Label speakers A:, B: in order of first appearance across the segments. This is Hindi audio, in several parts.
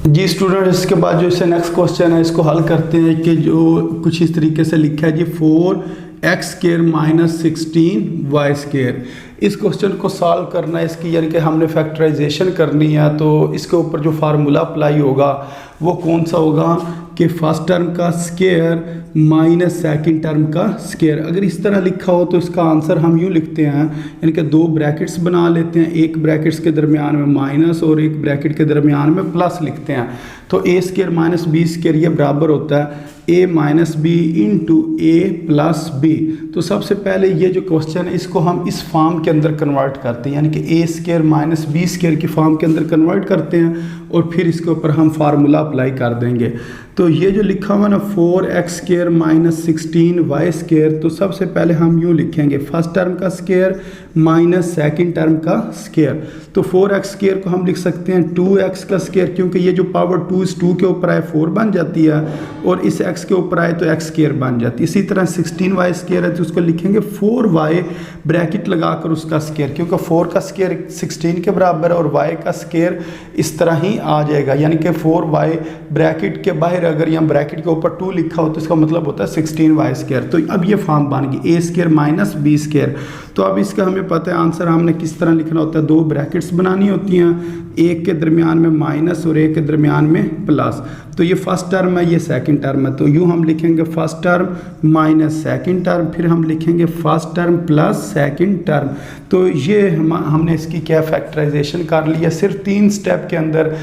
A: जी स्टूडेंट, इसके बाद जो इससे नेक्स्ट क्वेश्चन है इसको हल करते हैं कि जो कुछ इस तरीके से लिखा है जी 4x² - 16y²। इस क्वेश्चन को सॉल्व करना है इसकी, यानी कि हमने फैक्टराइजेशन करनी है। तो इसके ऊपर जो फार्मूला अप्लाई होगा वो कौन सा होगा कि फर्स्ट टर्म का स्क्वायर माइनस सेकंड टर्म का स्क्वायर। अगर इस तरह लिखा हो तो इसका आंसर हम यूँ लिखते हैं, यानी कि दो ब्रैकेट्स बना लेते हैं, एक ब्रैकेट्स के दरमियान में माइनस और एक ब्रैकेट के दरमियान में प्लस लिखते हैं। तो a² - b² ये बराबर होता है a - b into a + b। तो सबसे पहले ये जो क्वेश्चन है इसको हम इस फॉर्म के अंदर कन्वर्ट करते हैं, यानी कि a² - b² की फॉर्म के अंदर कन्वर्ट करते हैं और फिर इसके ऊपर हम फार्मूला अप्लाई कर देंगे। तो ये जो लिखा हुआ ना 4x² - 16y², तो सबसे पहले हम यूँ लिखेंगे फर्स्ट टर्म का स्क्वायर माइनस सेकंड टर्म का स्क्वायर। तो 4x² को हम लिख सकते हैं 2x का स्क्वायर, क्योंकि ये जो पावर 2 इस 2 के ऊपर आए 4 बन जाती है और इस x के ऊपर आए तो x² बन जाती है। इसी तरह 16y² है तो उसको लिखेंगे 4y ब्रैकेट लगाकर उसका स्क्वायर, क्योंकि 4 का स्क्वायर 16 के बराबर है और y का स्क्वायर इस तरह ही आ जाएगा, यानी कि 4y ब्रैकेट के बाहर अगर यहाँ ब्रैकेट के ऊपर 2 लिखा हो तो इसका मतलब होता है 16y²। तो अब ये फॉर्म बन गई a² - b²। तो अब इसका हमें पता है आंसर हमने किस तरह लिखना होता है, दो ब्रैकेट्स बनानी होती हैं, एक के दरमियान में माइनस और एक के दरमियान में प्लस। तो ये फर्स्ट टर्म है, ये सेकंड टर्म है, तो यूँ हम लिखेंगे first term minus second term, फिर हम लिखेंगे first term plus second term. तो ये हमने इसकी क्या फैक्टराइजेशन कर लिया। सिर्फ 3 स्टेप के अंदर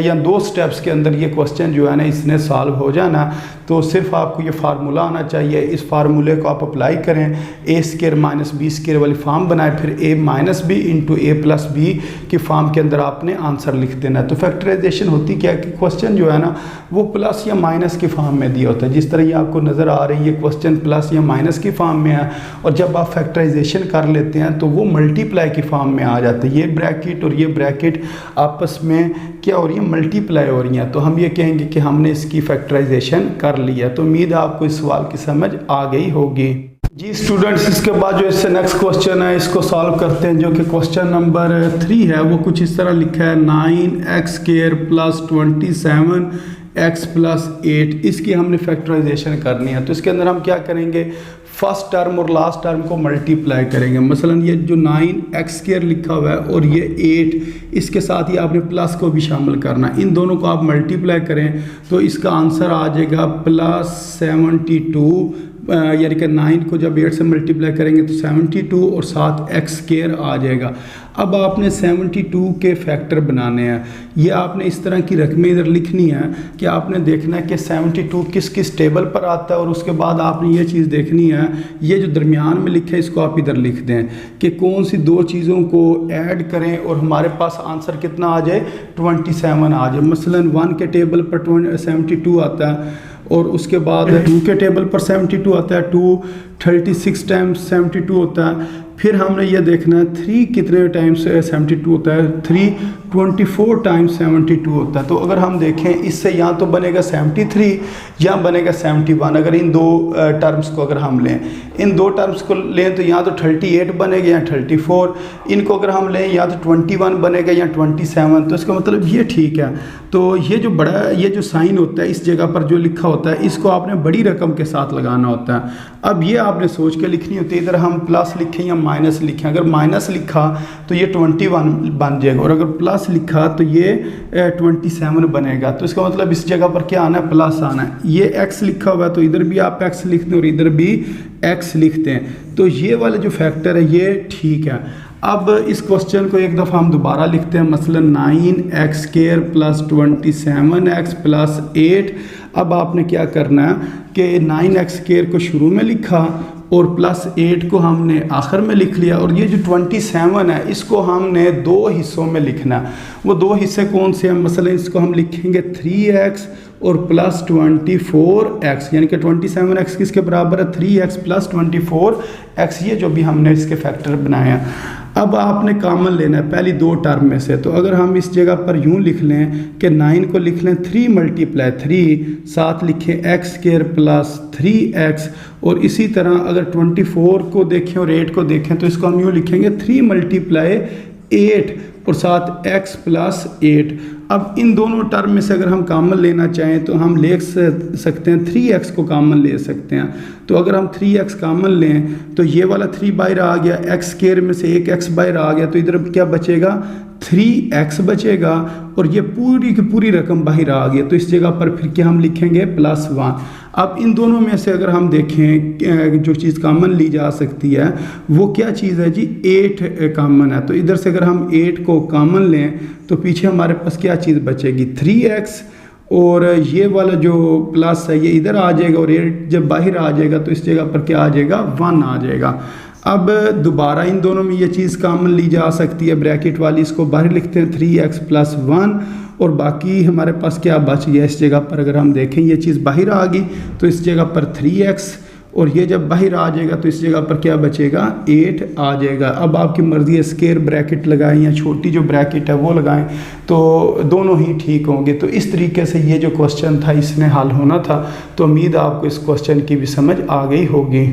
A: या 2 स्टेप्स के अंदर ये क्वेश्चन जो है ना इसने सॉल्व हो जाना। तो सिर्फ आपको ये फार्मूला आना चाहिए, इस फार्मूले को आप अप्लाई करें, a² - b² वाली फॉर्म बनाए, फिर a - b into a + b की फॉर्म के अंदर आपने आंसर लिख देना है। तो फैक्टराइजेशन होती क्या है कि क्वेश्चन जो है ना वो प्लस या माइनस की फॉर्म में दिया होता है। जिस तरह ये आपको नज़र आ रही है क्वेश्चन प्लस या माइनस की फॉर्म में है, और जब आप फैक्टराइजेशन कर लेते हैं तो वो मल्टीप्लाई की फॉर्म में आ जाता है। ये ब्रैकेट और ये ब्रैकेट आपस में क्या हो रही है, मल्टीप्लाई हो रही हैं। तो हम ये कहेंगे कि हमने इसकी फैक्टराइजेशन कर लिया। तो उम्मीद है आपको इस सवाल की समझ आ गई होगी। जी स्टूडेंट्स, इसके बाद जो इससे नेक्स्ट क्वेश्चन है इसको सॉल्व करते हैं, जो कि क्वेश्चन नंबर 3 है। वो कुछ इस तरह लिखा है 9x² + 27x + 8। इसकी हमने फैक्टराइजेशन करनी है। तो इसके अंदर हम क्या करेंगे, फर्स्ट टर्म और लास्ट टर्म को मल्टीप्लाई करेंगे। मसलन ये जो 9x² लिखा हुआ है और ये 8, इसके साथ ही आपने प्लस को भी शामिल करना। इन दोनों को आप मल्टीप्लाई करें तो इसका आंसर आ जाएगा +72, यानी कि 9 को जब 8 से मल्टीप्लाई करेंगे तो 72 और साथ x² आ जाएगा। अब आपने 72 के फैक्टर बनाने हैं। ये आपने इस तरह की रकमें इधर लिखनी है कि आपने देखना है कि 72 किस किस टेबल पर आता है, और उसके बाद आपने ये चीज़ देखनी है, ये जो दरमियान में लिखा है इसको आप इधर लिख दें कि कौन सी 2 चीज़ों को ऐड करें और हमारे पास आंसर कितना आ जाए, 27 आ जाए। मसलन 1 के टेबल पर 72 आता है और उसके बाद 2 के टेबल पर 72 आता है, 2 36 टाइम्स 72 होता है। फिर हमने ये देखना है 3 कितने टाइम्स 72 होता है, 3 24 टाइम्स 72 होता है। तो अगर हम देखें इससे यहाँ तो बनेगा 73 या बनेगा 71। अगर इन 2 टर्म्स को अगर हम लें, इन 2 टर्म्स को लें तो यहाँ तो 38 बनेगा या 34, इनको अगर हम लें या तो 21 बनेगा या 27। तो इसका मतलब ये ठीक है। तो ये जो बड़ा ये जो साइन होता है इस जगह पर जो लिखा होता है इसको आपने बड़ी रकम के साथ लगाना होता है। अब ये आपने सोच के लिखनी होती है, इधर हम प्लस लिखें या माइनस लिखें। अगर माइनस लिखा तो ये 21 बन जाएगा, और अगर प्लस लिखा तो ये 27 बनेगा। तो इसका मतलब इस जगह पर क्या आना है, प्लस आना है। ये x लिखा हुआ है तो इधर भी आप x लिखते हैं और इधर भी x लिखते हैं। तो ये वाले जो फैक्टर है ये ठीक है। अब इस क्वेश्चन को एक दफ़ा हम दोबारा लिखते हैं, मसलन 9x² + 27x + 8। अब आपने क्या करना है कि 9x² को शुरू में लिखा और +8 को हमने आखिर में लिख लिया, और ये जो 27 है इसको हमने 2 हिस्सों में लिखना है। वो 2 हिस्से कौन से हैं, मसलन इसको हम लिखेंगे 3x और +24x, यानी कि 27x किसके बराबर है, 3x + 24x, ये जो भी हमने इसके फैक्टर बनाए हैं। अब आपने कॉमन लेना है पहली 2 टर्म में से। तो अगर हम इस जगह पर यूँ लिख लें कि 9 को लिख लें 3 × 3, साथ लिखें x² + 3x, और इसी तरह अगर 24 को देखें और 8 को देखें तो इसको हम यूँ लिखेंगे 3 × 8 और साथ x + 8। अब इन दोनों टर्म में से अगर हम कॉमन लेना चाहें तो हम ले सकते हैं 3x को कॉमन ले सकते हैं। तो अगर हम 3x कॉमन लें तो ये वाला 3 बाहर आ गया, x स्क्वायर में से एक x बाहर आ गया, तो इधर क्या बचेगा 3x बचेगा और ये पूरी की पूरी रकम बाहर आ गई। तो इस जगह पर फिर क्या हम लिखेंगे +1। अब इन दोनों में से अगर हम देखें जो चीज़ कॉमन ली जा सकती है वो क्या चीज़ है जी, 8 कॉमन है। तो इधर से अगर हम 8 को कॉमन लें तो पीछे हमारे पास क्या चीज़ बचेगी 3x, और ये वाला जो प्लस है ये इधर आ जाएगा और 8 जब बाहर आ जाएगा तो इस जगह पर क्या आ जाएगा 1 आ जाएगा। अब दोबारा इन दोनों में ये चीज़ कॉमन ली जा सकती है, ब्रैकेट वाली इसको बाहर लिखते हैं 3x + 1 और बाकी हमारे पास क्या बच गया इस जगह पर अगर हम देखें ये चीज़ बाहर आ गई तो इस जगह पर 3x और ये जब बाहर आ जाएगा तो इस जगह पर क्या बचेगा 8 आ जाएगा। अब आपकी मर्ज़ी है स्क्वायर ब्रैकेट लगाएं या छोटी जो ब्रैकेट है वो लगाएं, तो दोनों ही ठीक होंगे। तो इस तरीके से ये जो क्वेश्चन था इसमें हल होना था। तो उम्मीद है आपको इस क्वेश्चन की भी समझ आ गई होगी।